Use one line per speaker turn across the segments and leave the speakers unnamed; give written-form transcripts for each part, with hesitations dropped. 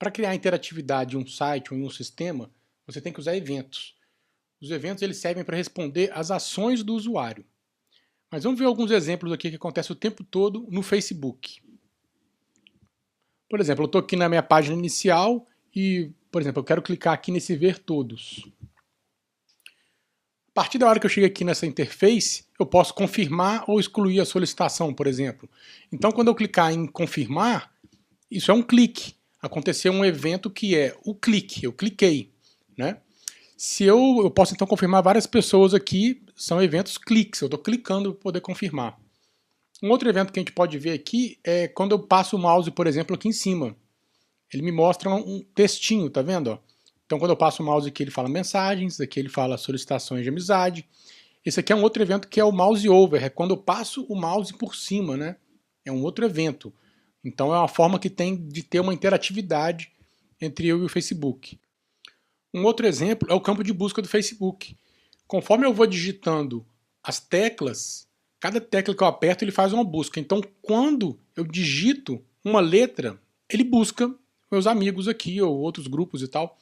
Para criar interatividade em um site ou em um sistema, você tem que usar eventos. Os eventos eles servem para responder às ações do usuário. Mas vamos ver alguns exemplos aqui que acontecem o tempo todo no Facebook. Por exemplo, eu estou aqui na minha página inicial e, por exemplo, eu quero clicar aqui nesse ver todos. A partir da hora que eu chego aqui nessa interface, eu posso confirmar ou excluir a solicitação, por exemplo. Então, quando eu clicar em confirmar, isso é um clique. Aconteceu um evento que é o clique, eu cliquei, né? Se eu posso então confirmar várias pessoas aqui, são eventos cliques, eu estou clicando para poder confirmar. Um outro evento que a gente pode ver aqui é quando eu passo o mouse, por exemplo, aqui em cima. Ele me mostra um textinho, tá vendo? Então quando eu passo o mouse aqui ele fala mensagens, aqui ele fala solicitações de amizade. Esse aqui é um outro evento que é o mouse over, é quando eu passo o mouse por cima, né? É um outro evento. Então é uma forma que tem de ter uma interatividade entre eu e o Facebook. Um outro exemplo é o campo de busca do Facebook. Conforme eu vou digitando as teclas, cada tecla que eu aperto ele faz uma busca. Então quando eu digito uma letra, ele busca meus amigos aqui ou outros grupos e tal.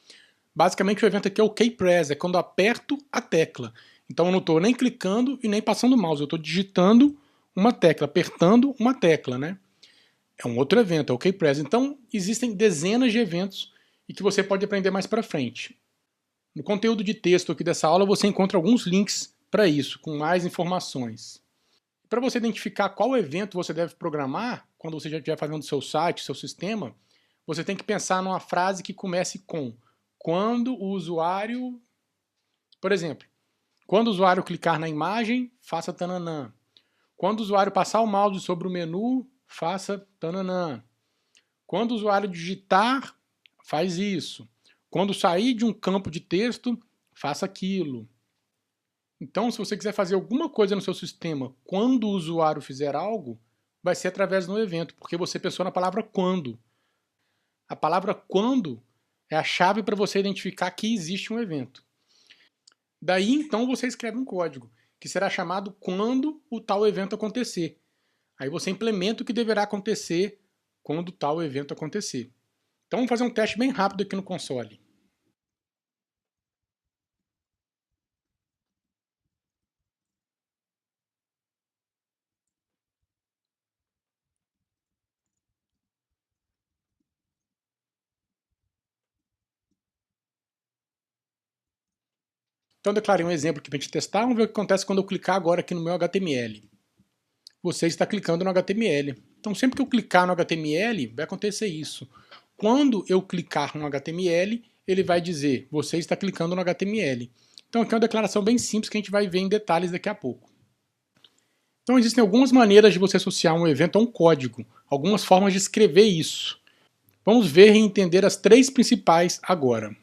Basicamente o evento aqui é o keypress, é quando eu aperto a tecla. Então eu não estou nem clicando e nem passando o mouse, eu estou digitando uma tecla, apertando uma tecla, né? É um outro evento, é o keypress. Então, existem dezenas de eventos e que você pode aprender mais para frente. No conteúdo de texto aqui dessa aula, você encontra alguns links para isso, com mais informações. Para você identificar qual evento você deve programar, quando você já estiver fazendo seu site, seu sistema, você tem que pensar numa frase que comece com quando o usuário... Por exemplo, quando o usuário clicar na imagem, faça tananã. Quando o usuário passar o mouse sobre o menu, faça tananã. Quando o usuário digitar, faz isso. Quando sair de um campo de texto, faça aquilo. Então, se você quiser fazer alguma coisa no seu sistema quando o usuário fizer algo, vai ser através do evento, porque você pensou na palavra quando. A palavra quando é a chave para você identificar que existe um evento. Daí, então, você escreve um código, que será chamado quando o tal evento acontecer. Aí você implementa o que deverá acontecer quando tal evento acontecer. Então vamos fazer um teste bem rápido aqui no console. Então eu declarei um exemplo aqui para a gente testar. Vamos ver o que acontece quando eu clicar agora aqui no meu HTML. Você está clicando no HTML. Então sempre que eu clicar no HTML, vai acontecer isso. Quando eu clicar no HTML, ele vai dizer, você está clicando no HTML. Então aqui é uma declaração bem simples que a gente vai ver em detalhes daqui a pouco. Então existem algumas maneiras de você associar um evento a um código, algumas formas de escrever isso. Vamos ver e entender as três principais agora.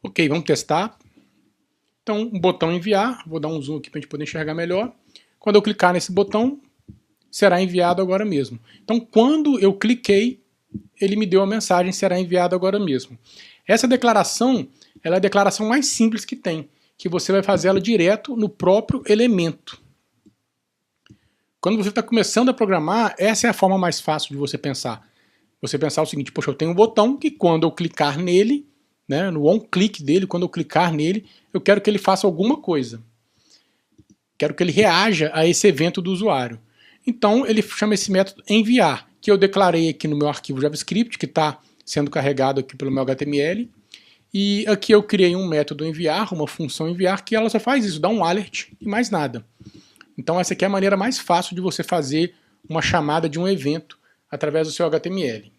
Ok, vamos testar. Então, um botão enviar, vou dar um zoom aqui para a gente poder enxergar melhor. Quando eu clicar nesse botão, será enviado agora mesmo. Então, quando eu cliquei, ele me deu a mensagem, será enviado agora mesmo. Essa declaração, ela é a declaração mais simples que tem, que você vai fazer ela direto no próprio elemento. Quando você está começando a programar, essa é a forma mais fácil de você pensar. Você pensar o seguinte, poxa, eu tenho um botão que quando eu clicar nele, né, no on-click dele, quando eu clicar nele, eu quero que ele faça alguma coisa. Quero que ele reaja a esse evento do usuário. Então ele chama esse método enviar, que eu declarei aqui no meu arquivo JavaScript, que está sendo carregado aqui pelo meu HTML. E aqui eu criei um método enviar, uma função enviar, que ela só faz isso, dá um alert e mais nada. Então essa aqui é a maneira mais fácil de você fazer uma chamada de um evento através do seu HTML.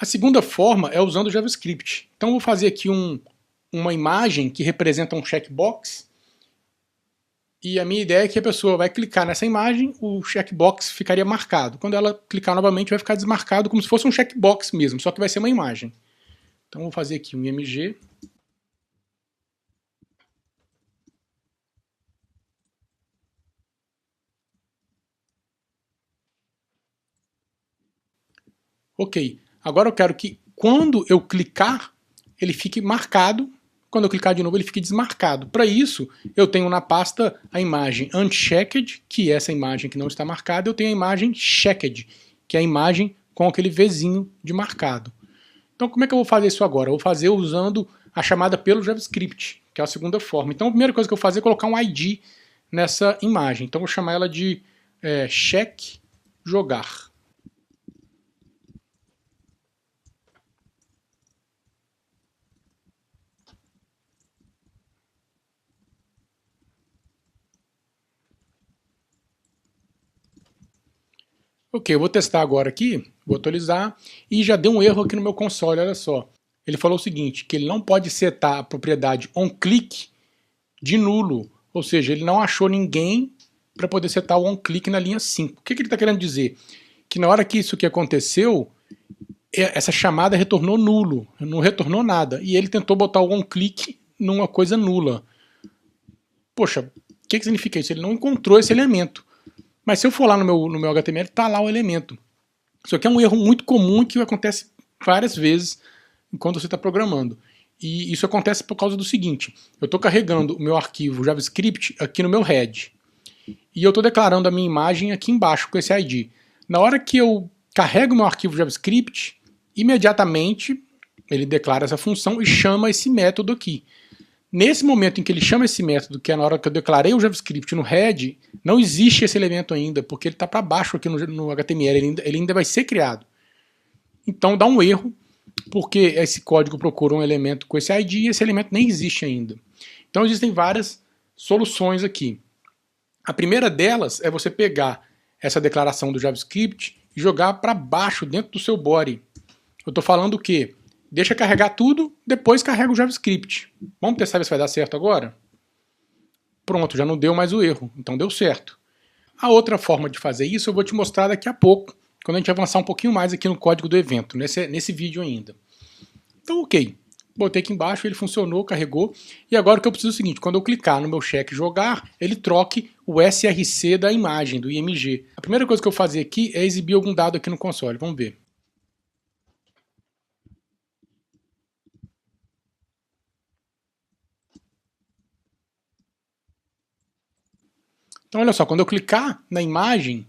A segunda forma é usando o JavaScript. Então eu vou fazer aqui uma imagem que representa um checkbox. E a minha ideia é que a pessoa vai clicar nessa imagem, o checkbox ficaria marcado. Quando ela clicar novamente, vai ficar desmarcado como se fosse um checkbox mesmo, só que vai ser uma imagem. Então vou fazer aqui um img. Ok. Agora eu quero que quando eu clicar, ele fique marcado. Quando eu clicar de novo, ele fique desmarcado. Para isso, eu tenho na pasta a imagem unchecked, que é essa imagem que não está marcada. Eu tenho a imagem checked, que é a imagem com aquele Vzinho de marcado. Então, como é que eu vou fazer isso agora? Eu vou fazer usando a chamada pelo JavaScript, que é a segunda forma. Então, a primeira coisa que eu vou fazer é colocar um ID nessa imagem. Então, eu vou chamar ela de check jogar. Ok, eu vou testar agora aqui, vou atualizar, e já deu um erro aqui no meu console, olha só. Ele falou o seguinte, que ele não pode setar a propriedade onClick de nulo, ou seja, ele não achou ninguém para poder setar o onClick na linha 5. O que ele está querendo dizer? Que na hora que isso aqui aconteceu, essa chamada retornou nulo, não retornou nada, e ele tentou botar o onClick numa coisa nula. Poxa, o que significa isso? Ele não encontrou esse elemento. Mas se eu for lá no meu HTML, está lá o elemento. Isso aqui é um erro muito comum que acontece várias vezes enquanto você está programando. E isso acontece por causa do seguinte: eu estou carregando o meu arquivo JavaScript aqui no meu head. E eu estou declarando a minha imagem aqui embaixo com esse ID. Na hora que eu carrego o meu arquivo JavaScript, imediatamente ele declara essa função e chama esse método aqui. Nesse momento em que ele chama esse método, que é na hora que eu declarei o JavaScript no head, não existe esse elemento ainda, porque ele está para baixo aqui no HTML, ele ainda vai ser criado. Então dá um erro, porque esse código procura um elemento com esse ID e esse elemento nem existe ainda. Então existem várias soluções aqui. A primeira delas é você pegar essa declaração do JavaScript e jogar para baixo, dentro do seu body. Eu estou falando o quê? Deixa carregar tudo, depois carrega o JavaScript. Vamos testar ver se vai dar certo agora? Pronto, já não deu mais o erro, então deu certo. A outra forma de fazer isso eu vou te mostrar daqui a pouco, quando a gente avançar um pouquinho mais aqui no código do evento, nesse vídeo ainda. Então, ok. Botei aqui embaixo, ele funcionou, carregou. E agora o que eu preciso é o seguinte, quando eu clicar no meu check jogar, ele troque o src da imagem, do img. A primeira coisa que eu vou fazer aqui é exibir algum dado aqui no console, vamos ver. Então, olha só, quando eu clicar na imagem,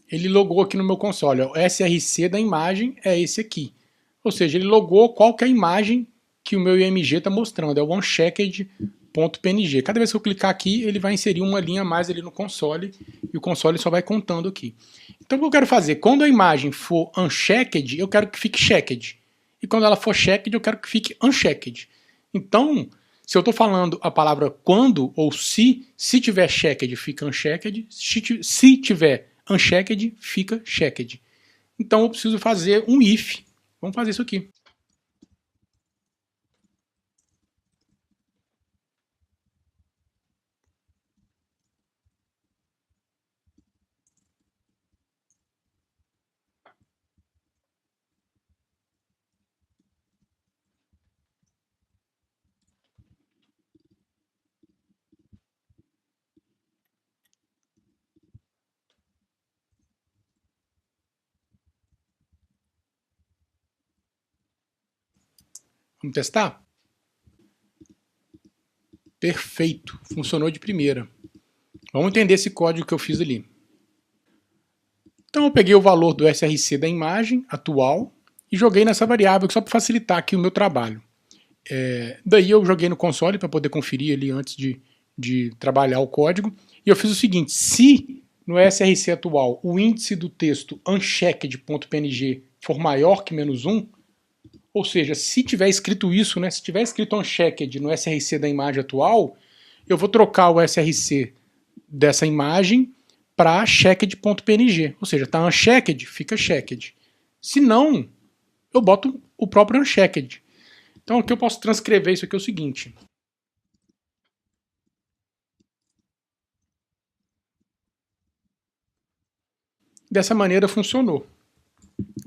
ele logou aqui no meu console. O src da imagem é esse aqui. Ou seja, ele logou qual que é a imagem que o meu img está mostrando. É o onchecked.png. Cada vez que eu clicar aqui, ele vai inserir uma linha a mais ali no console e o console só vai contando aqui. Então, o que eu quero fazer? Quando a imagem for unchecked, eu quero que fique checked. E quando ela for checked, eu quero que fique unchecked. Então, se eu estou falando a palavra quando ou se tiver checked, fica unchecked. Se tiver unchecked, fica checked. Então eu preciso fazer um if. Vamos fazer isso aqui. Vamos testar? Perfeito, funcionou de primeira. Vamos entender esse código que eu fiz ali. Então eu peguei o valor do src da imagem atual e joguei nessa variável só para facilitar aqui o meu trabalho. Daí eu joguei no console para poder conferir ali antes de trabalhar o código. E eu fiz o seguinte, se no src atual o índice do texto unchecked.png for maior que -1, ou seja, se tiver escrito isso, né, se tiver escrito unchecked no src da imagem atual, eu vou trocar o src dessa imagem para checked.png. Ou seja, está unchecked, fica checked. Se não, eu boto o próprio unchecked. Então aqui eu posso transcrever isso aqui é o seguinte. Dessa maneira funcionou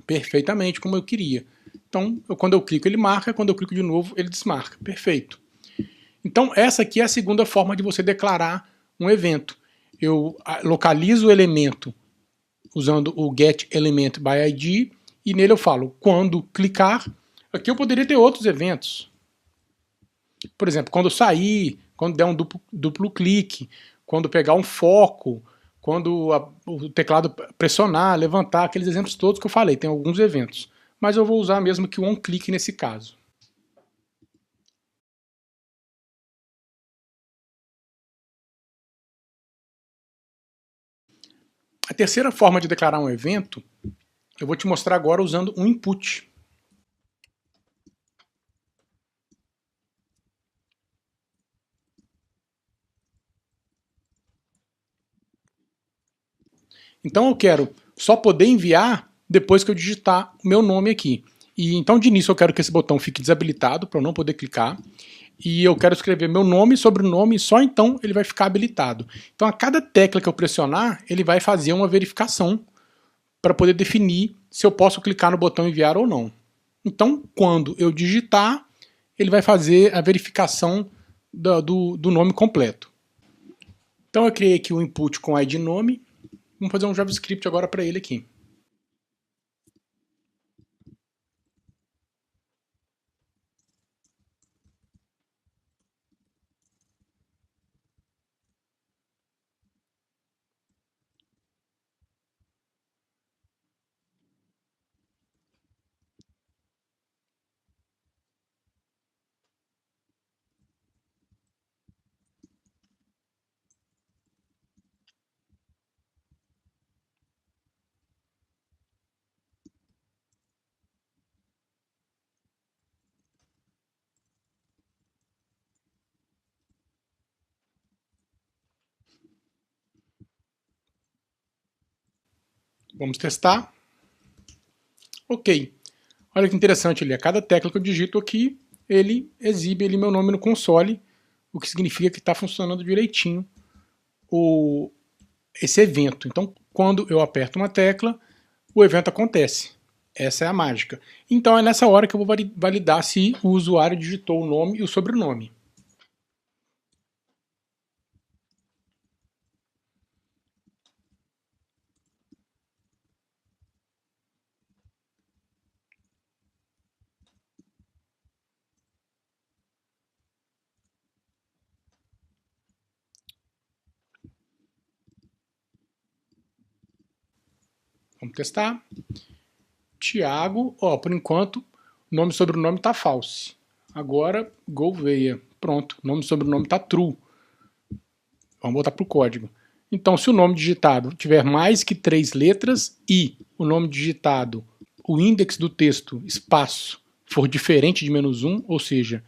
perfeitamente como eu queria. Então, quando eu clico ele marca, quando eu clico de novo ele desmarca. Perfeito. Então, essa aqui é a segunda forma de você declarar um evento. Eu localizo o elemento usando o getElementById e nele eu falo, quando clicar, aqui eu poderia ter outros eventos. Por exemplo, quando sair, quando der um duplo clique, quando pegar um foco, quando o teclado pressionar, levantar, aqueles exemplos todos que eu falei, tem alguns eventos. Mas eu vou usar mesmo que o onClick nesse caso. A terceira forma de declarar um evento, eu vou te mostrar agora usando um input. Então eu quero só poder enviar depois que eu digitar o meu nome aqui. E então de início eu quero que esse botão fique desabilitado para eu não poder clicar. E eu quero escrever meu nome e sobrenome, só então ele vai ficar habilitado. Então a cada tecla que eu pressionar, ele vai fazer uma verificação para poder definir se eu posso clicar no botão enviar ou não. Então quando eu digitar, ele vai fazer a verificação do nome completo. Então eu criei aqui o input com ID nome. Vamos fazer um JavaScript agora para ele aqui. Vamos testar. Ok. Olha que interessante ali. A cada tecla que eu digito aqui, ele exibe ali meu nome no console, o que significa que está funcionando direitinho esse evento. Então, quando eu aperto uma tecla, o evento acontece. Essa é a mágica. Então é nessa hora que eu vou validar se o usuário digitou o nome e o sobrenome. Vamos testar. Tiago, por enquanto, nome e sobrenome está false. Agora, Gouveia. Pronto, nome e sobrenome está true. Vamos voltar para o código. Então, se o nome digitado tiver mais que 3 letras e o nome digitado, o índice do texto, espaço, for diferente de -1, ou seja,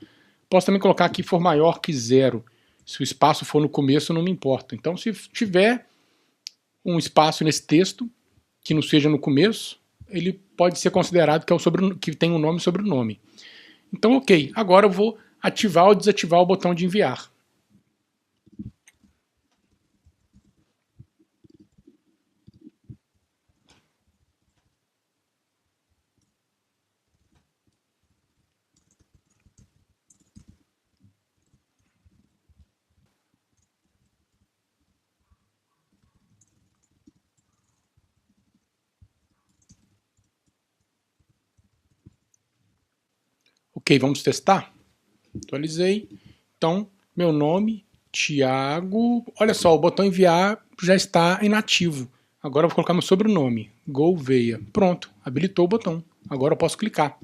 posso também colocar aqui for maior que 0. Se o espaço for no começo, não me importa. Então, se tiver um espaço nesse texto, que não seja no começo, ele pode ser considerado que tem um nome e sobrenome. Então, ok. Agora eu vou ativar ou desativar o botão de enviar. Ok, vamos testar? Atualizei. Então, meu nome, Thiago. Olha só, o botão enviar já está inativo. Agora eu vou colocar meu sobrenome, Gouveia. Pronto, habilitou o botão. Agora eu posso clicar.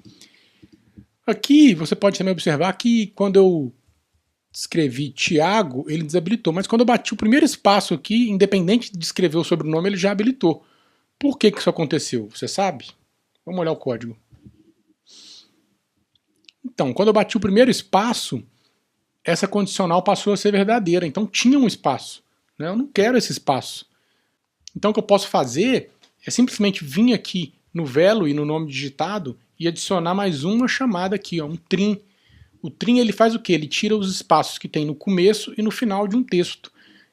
Aqui você pode também observar que quando eu escrevi Thiago, ele desabilitou. Mas quando eu bati o primeiro espaço aqui, independente de escrever o sobrenome, ele já habilitou. Por que isso aconteceu? Você sabe? Vamos olhar o código. Então, quando eu bati o primeiro espaço, essa condicional passou a ser verdadeira. Então tinha um espaço. Né? Eu não quero esse espaço. Então o que eu posso fazer é simplesmente vir aqui no velo e no nome digitado e adicionar mais uma chamada aqui, um trim. O trim ele faz o quê? Ele tira os espaços que tem no começo e no final de um texto.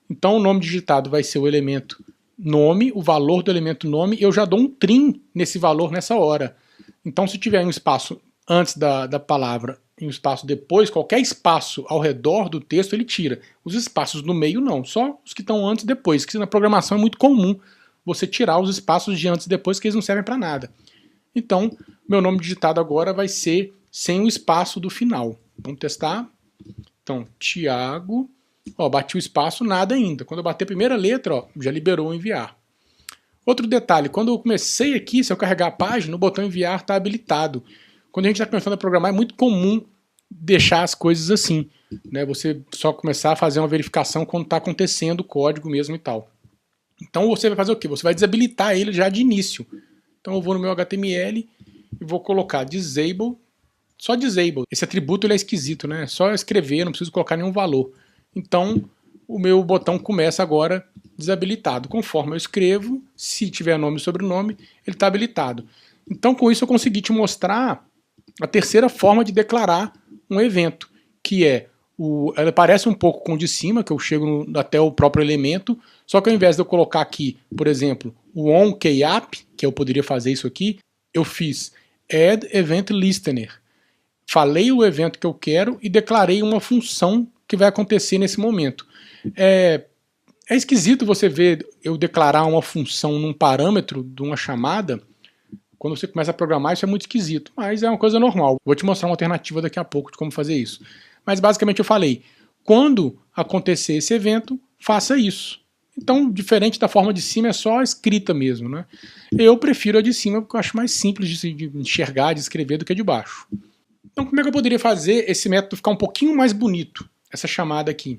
Então o nome digitado vai ser o elemento nome, o valor do elemento nome, eu já dou um trim nesse valor nessa hora. Então, se tiver um espaço antes da palavra e um espaço depois, qualquer espaço ao redor do texto ele tira. Os espaços no meio não, só os que estão antes e depois, que na programação é muito comum você tirar os espaços de antes e depois, que eles não servem para nada. Então, meu nome digitado agora vai ser sem o espaço do final. Vamos testar? Então, Thiago, ó, bati o espaço, nada ainda. Quando eu bater a primeira letra, ó, já liberou o enviar. Outro detalhe, quando eu comecei aqui, se eu carregar a página, o botão enviar está habilitado. Quando a gente está começando a programar, é muito comum deixar as coisas assim, né? Você só começar a fazer uma verificação quando está acontecendo o código mesmo e tal. Então você vai fazer o quê? Você vai desabilitar ele já de início. Então eu vou no meu HTML e vou colocar disable, só disable. Esse atributo ele é esquisito, né? É só escrever, não preciso colocar nenhum valor. Então o meu botão começa agora desabilitado. Conforme eu escrevo, se tiver nome e sobrenome, ele está habilitado. Então com isso eu consegui te mostrar a terceira forma de declarar um evento, que é, ela parece um pouco com o de cima, que eu chego até o próprio elemento, só que ao invés de eu colocar aqui, por exemplo, o onKeyApp, que eu poderia fazer isso aqui, eu fiz add event listener. Falei o evento que eu quero e declarei uma função que vai acontecer nesse momento. É esquisito você ver eu declarar uma função num parâmetro de uma chamada. Quando você começa a programar, isso é muito esquisito, mas é uma coisa normal. Vou te mostrar uma alternativa daqui a pouco de como fazer isso. Mas basicamente eu falei, quando acontecer esse evento, faça isso. Então, diferente da forma de cima, é só a escrita mesmo, né? Eu prefiro a de cima porque eu acho mais simples de enxergar, de escrever do que a de baixo. Então, como é que eu poderia fazer esse método ficar um pouquinho mais bonito, essa chamada aqui?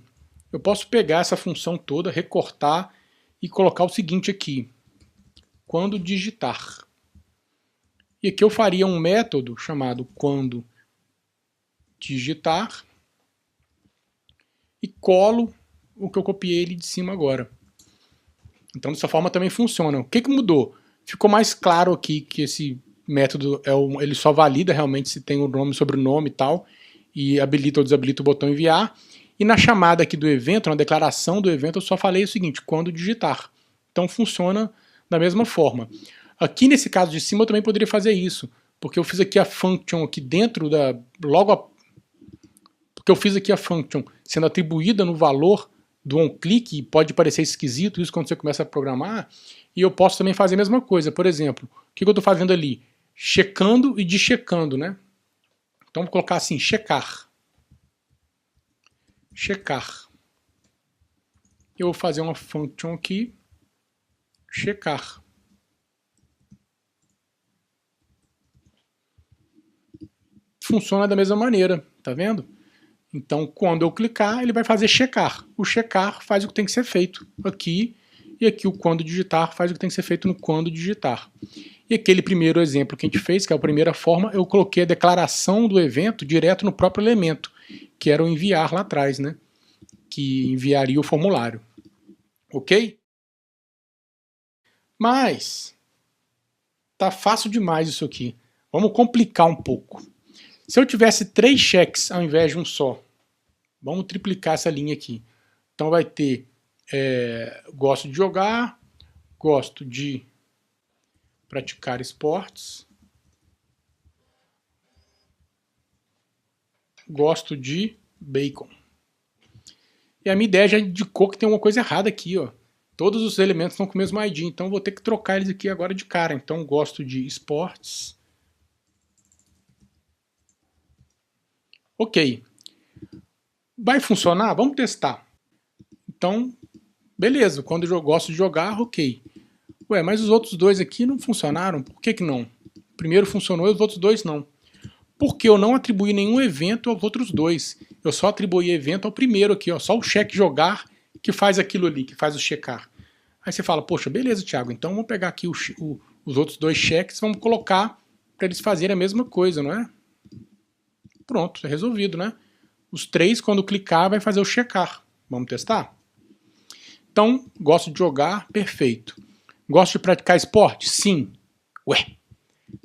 Eu posso pegar essa função toda, recortar e colocar o seguinte aqui, quando digitar. E aqui eu faria um método chamado quando digitar e colo o que eu copiei ali de cima agora. Então dessa forma também funciona. O que mudou? Ficou mais claro aqui que esse método ele só valida realmente se tem o nome, sobrenome e tal, e habilita ou desabilita o botão enviar. E na chamada aqui do evento, na declaração do evento, eu só falei o seguinte, quando digitar. Então funciona da mesma forma. Aqui nesse caso de cima eu também poderia fazer isso, porque eu fiz aqui a function aqui dentro da... porque eu fiz aqui a function sendo atribuída no valor do onClick, e pode parecer esquisito isso quando você começa a programar, e eu posso também fazer a mesma coisa. Por exemplo, o que eu estou fazendo ali? Checando e deschecando, né? Então vou colocar assim, checar. Checar. Eu vou fazer uma function aqui, checar. Funciona da mesma maneira, tá vendo? Então, quando eu clicar, ele vai fazer checar. O checar faz o que tem que ser feito aqui, e aqui o quando digitar faz o que tem que ser feito no quando digitar. E aquele primeiro exemplo que a gente fez, que é a primeira forma, eu coloquei a declaração do evento direto no próprio elemento, que era o enviar lá atrás, né? Que enviaria o formulário. Ok? Mas tá fácil demais isso aqui. Vamos complicar um pouco. Se eu tivesse 3 cheques ao invés de um só, vamos triplicar essa linha aqui. Então vai ter gosto de jogar, gosto de praticar esportes, gosto de bacon. E a minha ideia já indicou que tem uma coisa errada aqui, ó. Todos os elementos estão com o mesmo ID, então vou ter que trocar eles aqui agora de cara. Então gosto de esportes. Ok. Vai funcionar? Vamos testar. Então, beleza. Quando eu gosto de jogar, ok. Ué, mas os outros dois aqui não funcionaram? Por que não? O primeiro funcionou e os outros dois não. Porque eu não atribuí nenhum evento aos outros doos. Eu só atribuí evento ao primeiro aqui, ó. Só o cheque jogar que faz aquilo ali, que faz o checar. Aí você fala, poxa, beleza, Thiago. Então vamos pegar aqui os outros 2 cheques, vamos colocar para eles fazerem a mesma coisa, não é? Pronto, é resolvido, né? Os 3, quando clicar, vai fazer o checar. Vamos testar? Então, gosto de jogar, perfeito. Gosto de praticar esporte? Sim. Ué,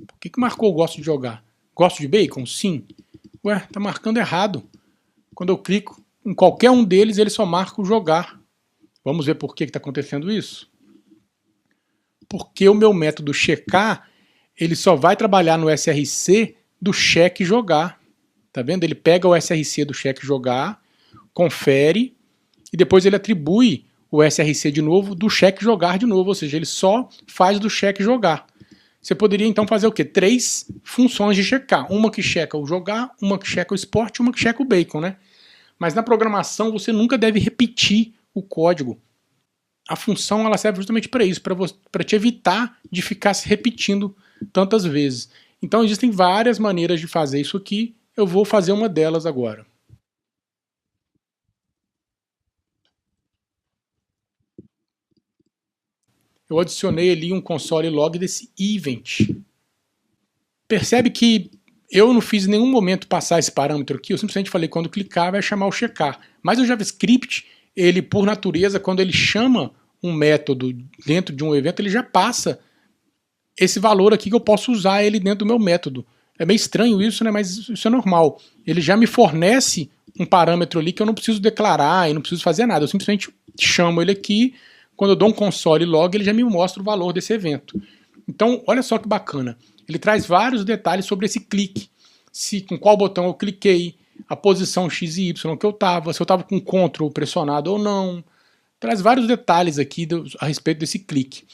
por que marcou o gosto de jogar? Gosto de bacon? Sim. Ué, tá marcando errado. Quando eu clico em qualquer um deles, ele só marca o jogar. Vamos ver por que está acontecendo isso? porque o meu método checar, ele só vai trabalhar no SRC do cheque jogar. Tá vendo? Ele pega o SRC do cheque jogar, confere, e depois ele atribui o SRC de novo do cheque jogar de novo, ou seja, ele só faz do cheque jogar. Você poderia então fazer o quê? 3 funções de checar. Uma que checa o jogar, uma que checa o esporte, uma que checa o bacon, né? Mas na programação você nunca deve repetir o código. A função ela serve justamente para isso, para te evitar de ficar se repetindo tantas vezes. Então existem várias maneiras de fazer isso aqui. Eu vou fazer uma delas agora. Eu adicionei ali um console log desse event. Percebe que eu não fiz em nenhum momento passar esse parâmetro aqui, eu simplesmente falei quando clicar vai chamar o checar. Mas o JavaScript, ele por natureza, quando ele chama um método dentro de um evento, ele já passa esse valor aqui que eu posso usar ele dentro do meu método. É meio estranho isso, né? Mas isso é normal. Ele já me fornece um parâmetro ali que eu não preciso declarar e não preciso fazer nada. Eu simplesmente chamo ele aqui, quando eu dou um console log, ele já me mostra o valor desse evento. Então, olha só que bacana. Ele traz vários detalhes sobre esse clique. Com qual botão eu cliquei, a posição X e Y que eu estava, se eu estava com Ctrl pressionado ou não. Traz vários detalhes aqui a respeito desse clique.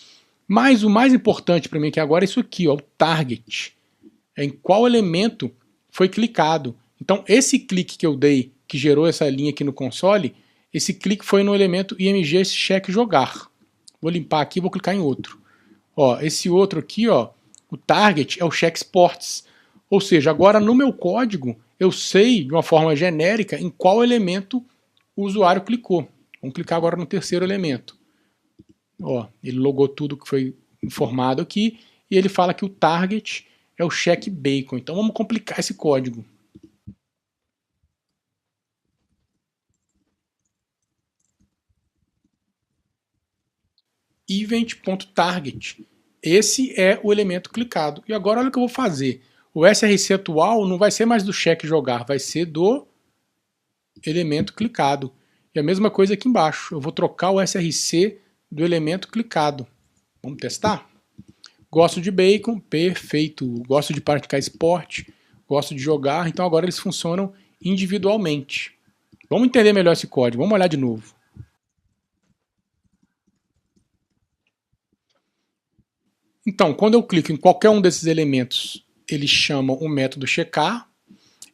Mas o mais importante para mim aqui agora é isso aqui, ó, o target. É em qual elemento foi clicado. Então, esse clique que eu dei, que gerou essa linha aqui no console, esse clique foi no elemento img check jogar. Vou limpar aqui e vou clicar em outro. Ó, esse outro aqui, ó, o target é o check sports. Ou seja, agora no meu código eu sei de uma forma genérica em qual elemento o usuário clicou. Vamos clicar agora no terceiro elemento. Ó, ele logou tudo que foi informado aqui e ele fala que o target é o check bacon. Então vamos complicar esse código. Event.target. Esse é o elemento clicado. E agora olha o que eu vou fazer. O SRC atual não vai ser mais do check jogar, vai ser do elemento clicado. E a mesma coisa aqui embaixo. Eu vou trocar o SRC do elemento clicado. Vamos testar? Gosto de bacon, perfeito. Gosto de praticar esporte, gosto de jogar. Então agora eles funcionam individualmente. Vamos entender melhor esse código. Vamos olhar de novo. Então, quando eu clico em qualquer um desses elementos, ele chama o método checar.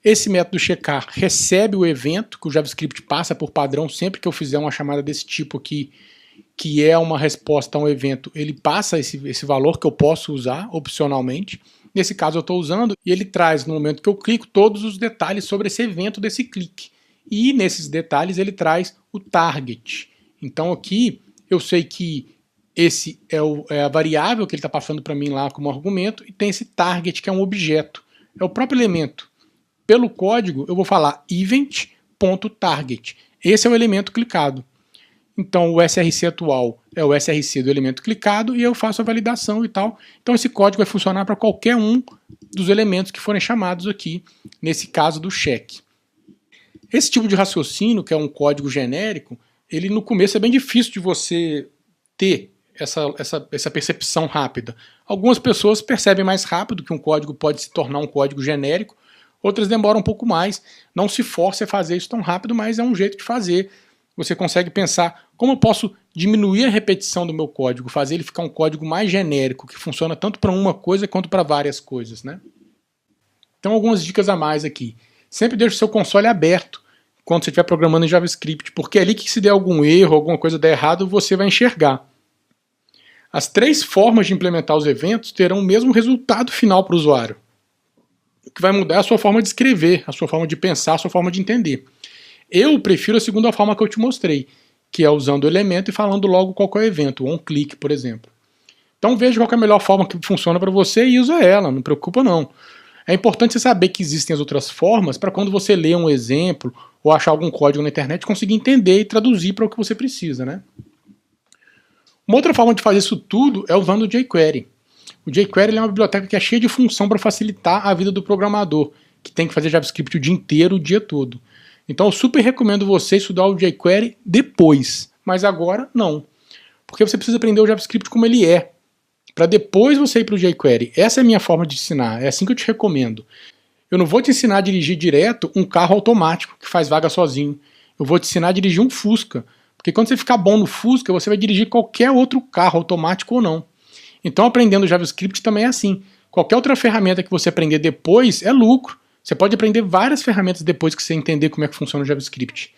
Esse método checar recebe o evento que o JavaScript passa por padrão sempre que eu fizer uma chamada desse tipo aqui, que é uma resposta a um evento, ele passa esse valor que eu posso usar opcionalmente. Nesse caso eu estou usando e ele traz, no momento que eu clico, todos os detalhes sobre esse evento desse clique. E nesses detalhes ele traz o target. Então aqui eu sei que esse é a variável que ele está passando para mim lá como argumento, e tem esse target que é um objeto, é o próprio elemento. Pelo código eu vou falar event.target. Esse é o elemento clicado. Então o SRC atual é o SRC do elemento clicado e eu faço a validação e tal. Então esse código vai funcionar para qualquer um dos elementos que forem chamados aqui, nesse caso do check. Esse tipo de raciocínio, que é um código genérico, ele no começo é bem difícil de você ter essa percepção rápida. Algumas pessoas percebem mais rápido que um código pode se tornar um código genérico, outras demoram um pouco mais. Não se force a fazer isso tão rápido, mas é um jeito de fazer. Você consegue pensar como eu posso diminuir a repetição do meu código, fazer ele ficar um código mais genérico, que funciona tanto para uma coisa quanto para várias coisas, né? Então algumas dicas a mais aqui. Sempre deixe o seu console aberto quando você estiver programando em JavaScript, porque é ali que se der algum erro, alguma coisa der errado, você vai enxergar. As 3 formas de implementar os eventos terão o mesmo resultado final para o usuário. O que vai mudar é a sua forma de escrever, a sua forma de pensar, a sua forma de entender. Eu prefiro a segunda forma que eu te mostrei, que é usando o elemento e falando logo qual é o evento, um clique, por exemplo. Então veja qual é a melhor forma que funciona para você e usa ela, não preocupa não. É importante você saber que existem as outras formas para quando você lê um exemplo ou achar algum código na internet, conseguir entender e traduzir para o que você precisa, né? Uma outra forma de fazer isso tudo é usando o jQuery. O jQuery é uma biblioteca que é cheia de função para facilitar a vida do programador, que tem que fazer JavaScript o dia inteiro, o dia todo. Então eu super recomendo você estudar o jQuery depois, mas agora não. Porque você precisa aprender o JavaScript como ele é. para depois você ir para o jQuery. Essa é a minha forma de ensinar, é assim que eu te recomendo. Eu não vou te ensinar a dirigir direto um carro automático que faz vaga sozinho. Eu vou te ensinar a dirigir um Fusca, porque quando você ficar bom no Fusca, você vai dirigir qualquer outro carro, automático ou não. Então aprendendo JavaScript também é assim. Qualquer outra ferramenta que você aprender depois é lucro. Você pode aprender várias ferramentas depois que você entender como é que funciona o JavaScript.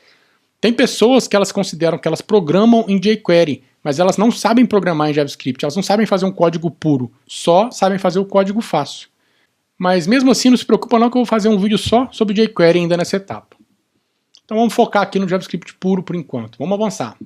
Tem pessoas que elas consideram que elas programam em jQuery, mas elas não sabem programar em JavaScript, elas não sabem fazer um código puro, só sabem fazer o código fácil. Mas mesmo assim, não se preocupa não que eu vou fazer um vídeo só sobre jQuery ainda nessa etapa. Então vamos focar aqui no JavaScript puro por enquanto. Vamos avançar.